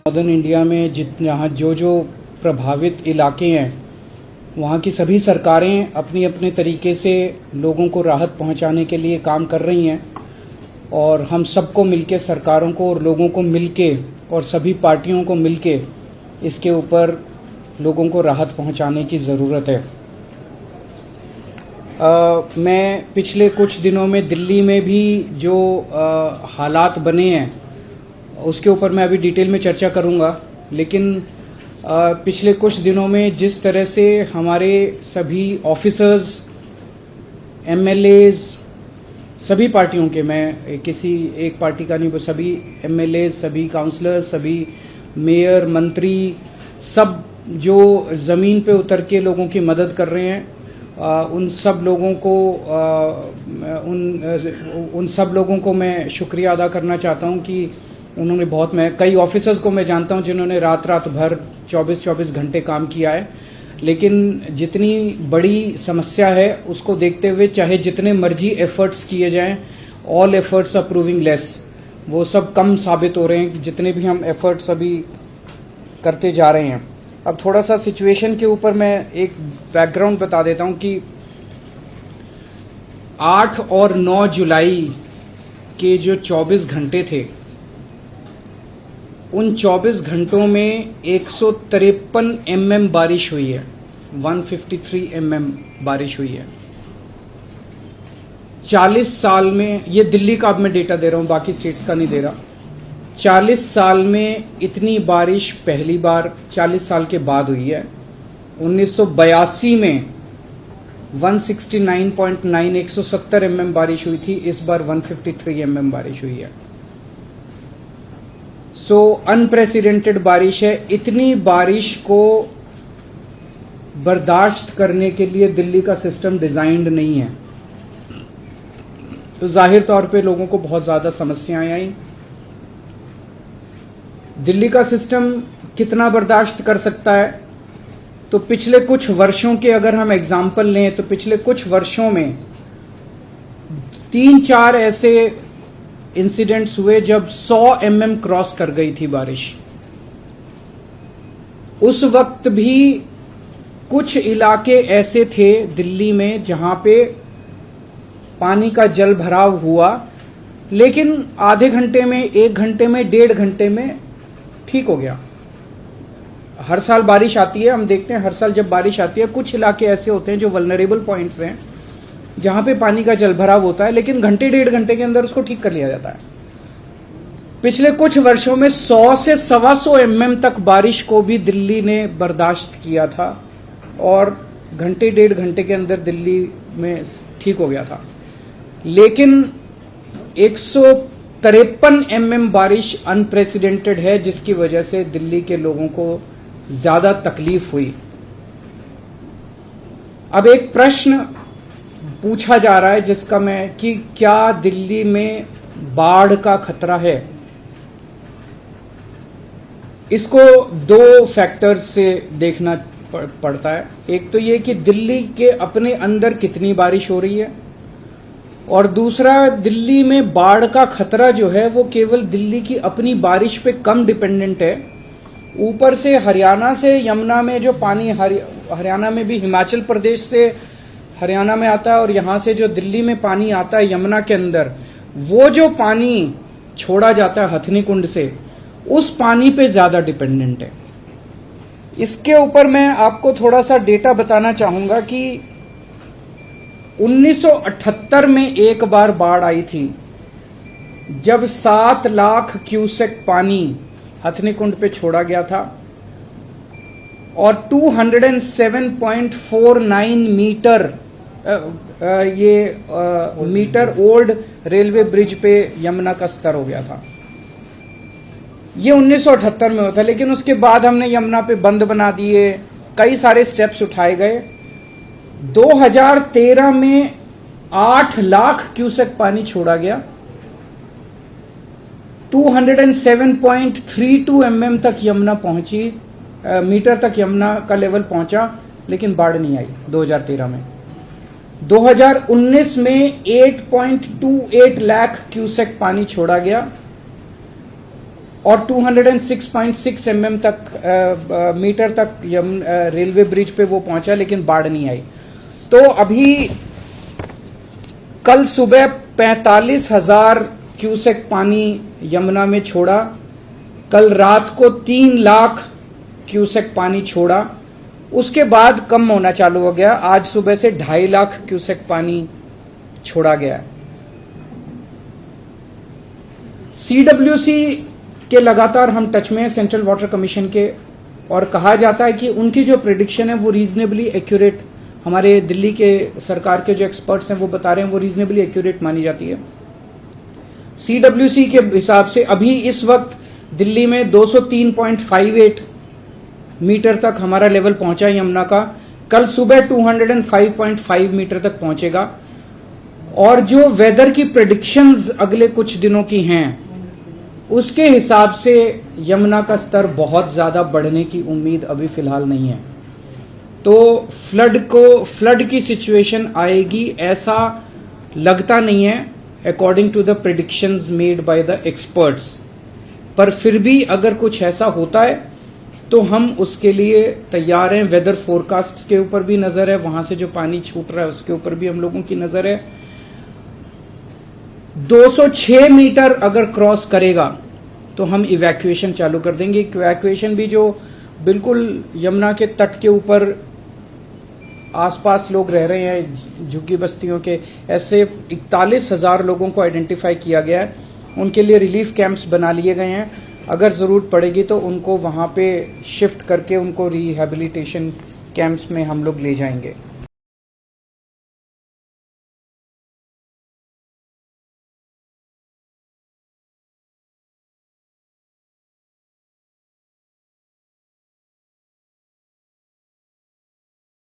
Northern India में जहाँ जो प्रभावित इलाके हैं वहाँ की सभी सरकारें अपनी अपने तरीके से लोगों को राहत पहुँचाने के लिए काम कर रही हैं और हम सबको मिलके, सरकारों को और लोगों को मिलके और सभी पार्टियों को मिलके इसके ऊपर लोगों को राहत पहुँचाने की ज़रूरत है। मैं पिछले कुछ दिनों में दिल्ली में भी जो हालात बने हैं उसके ऊपर मैं अभी डिटेल में चर्चा करूंगा, लेकिन पिछले कुछ दिनों में जिस तरह से हमारे सभी ऑफिसर्स, एमएलएज, सभी पार्टियों के, मैं किसी एक पार्टी का नहीं, सभी एमएलए, सभी काउंसलर्स, सभी मेयर, मंत्री, सब जो जमीन पे उतर के लोगों की मदद कर रहे हैं, उन सब लोगों को मैं शुक्रिया अदा करना चाहता हूं कि उन्होंने मैं कई ऑफिसर्स को मैं जानता हूं जिन्होंने रात भर 24-24 घंटे काम किया है, लेकिन जितनी बड़ी समस्या है उसको देखते हुए चाहे जितने मर्जी एफर्ट्स किए जाएं, all efforts are proving less, वो सब कम साबित हो रहे हैं जितने भी हम एफर्ट्स अभी करते जा रहे हैं। अब थोड़ा सा सिचुएशन के ऊपर मैं एक बैकग्राउंड बता देता हूं कि 8 और 9 जुलाई के जो 24 घंटे थे, उन 24 घंटों में 153 mm बारिश हुई है, 153 mm बारिश हुई है। 40 साल में, ये दिल्ली का अब मैं डेटा दे रहा हूं, बाकी स्टेट्स का नहीं दे रहा। 40 साल में इतनी बारिश पहली बार 40 साल के बाद हुई है। 1982 में 169.9 170 mm बारिश हुई थी, इस बार 153 mm बारिश हुई है। सो अनप्रेसिडेंटेड बारिश है। इतनी बारिश को बर्दाश्त करने के लिए दिल्ली का सिस्टम डिजाइंड नहीं है, तो जाहिर तौर पे लोगों को बहुत ज्यादा समस्याएं आई। दिल्ली का सिस्टम कितना बर्दाश्त कर सकता है, तो पिछले कुछ वर्षों के अगर हम एग्जाम्पल लें तो पिछले कुछ वर्षों में 3-4 ऐसे इंसिडेंट्स हुए जब 100 mm क्रॉस कर गई थी बारिश। उस वक्त भी कुछ इलाके ऐसे थे दिल्ली में जहां पे पानी का जल भराव हुआ, लेकिन आधे घंटे में, 1 घंटे में, 1.5 घंटे में ठीक हो गया। हर साल बारिश आती है, हम देखते हैं हर साल जब बारिश आती है कुछ इलाके ऐसे होते हैं जो वल्नरेबल पॉइंट्स हैं जहां पे पानी का जलभराव होता है, लेकिन घंटे 1.5 घंटे के अंदर उसको ठीक कर लिया जाता है। पिछले कुछ वर्षों में 100 से 125 mm तक बारिश को भी दिल्ली ने बर्दाश्त किया था और घंटे 1.5 घंटे के अंदर दिल्ली में ठीक हो गया था। लेकिन 153 mm बारिश अनप्रेसिडेंटेड है, जिसकी वजह से दिल्ली के लोगों को ज्यादा तकलीफ हुई। अब एक प्रश्न पूछा जा रहा है जिसका मैं, कि क्या दिल्ली में बाढ़ का खतरा है। इसको 2 फैक्टर्स से देखना पड़ता है। एक तो ये कि दिल्ली के अपने अंदर कितनी बारिश हो रही है, और दूसरा दिल्ली में बाढ़ का खतरा जो है वो केवल दिल्ली की अपनी बारिश पे कम डिपेंडेंट है। ऊपर से हरियाणा से यमुना में जो पानी, हरियाणा में भी हिमाचल प्रदेश से हरियाणा में आता है, और यहां से जो दिल्ली में पानी आता है यमुना के अंदर, वो जो पानी छोड़ा जाता है हथनी कुंड से, उस पानी पे ज्यादा डिपेंडेंट है। इसके ऊपर मैं आपको थोड़ा सा डेटा बताना चाहूंगा कि 1978 में एक बार बाढ़ आई थी जब 7 लाख क्यूसेक पानी हथनी कुंड पे छोड़ा गया था, और 207.49 metre metre old railway bridge पे यमुना का स्तर हो गया था। ये 1978 में हुआ था, लेकिन उसके बाद हमने यमुना पे बंद बना दिए, कई सारे स्टेप्स उठाए गए। 2013 में 8 लाख क्यूसेक पानी छोड़ा गया, 207.32 mm तक यमुना पहुंची, मीटर तक यमुना का लेवल पहुंचा, लेकिन बाढ़ नहीं आई 2013 में। 2019 में 8.28 लाख क्यूसेक पानी छोड़ा गया, और 206.6 मीटर तक रेलवे ब्रिज पे वो पहुंचा, लेकिन बाढ़ नहीं आई। तो अभी कल सुबह 45,000 क्यूसेक पानी यमुना में छोड़ा, कल रात को 3 लाख क्यूसेक पानी छोड़ा, उसके बाद कम होना चालू हो गया। आज सुबह से 2.5 लाख क्यूसेक पानी छोड़ा गया। सीडब्ल्यूसी के लगातार हम टच में हैं, सेंट्रल वाटर कमीशन के, और कहा जाता है कि उनकी जो प्रिडिक्शन है वो रीजनेबली एक्यूरेट, हमारे दिल्ली के सरकार के जो एक्सपर्ट्स हैं वो बता रहे हैं वो रीजनेबली एक्यूरेट मानी जाती है। सीडब्ल्यूसी के हिसाब से अभी इस वक्त दिल्ली में 203.58 मीटर तक हमारा लेवल पहुंचा यमुना का। कल सुबह 205.5 मीटर तक पहुंचेगा। और जो वेदर की प्रेडिक्शंस अगले कुछ दिनों की हैं, उसके हिसाब से यमुना का स्तर बहुत ज्यादा बढ़ने की उम्मीद अभी फिलहाल नहीं है। तो फ्लड की सिचुएशन आएगी ऐसा लगता नहीं है, according to the predictions made by the experts. पर फिर भी अगर कुछ ऐसा होता है तो हम उसके लिए तैयार हैं। वेदर फोरकास्ट के ऊपर भी नजर है, वहां से जो पानी छूट रहा है उसके ऊपर भी हम लोगों की नजर है। 206 मीटर अगर क्रॉस करेगा तो हम इवैक्यूएशन चालू कर देंगे। इवैक्यूएशन भी जो बिल्कुल यमुना के तट के ऊपर आसपास लोग रह रहे हैं, झुग्गी बस्तियों के, ऐसे 41,000 लोगों को आइडेंटिफाई किया गया है। उनके लिए रिलीफ कैंप्स बना लिए गए हैं। अगर जरूरत पड़ेगी तो उनको वहां पे शिफ्ट करके उनको रिहैबिलिटेशन कैंप्स में हम लोग ले जाएंगे।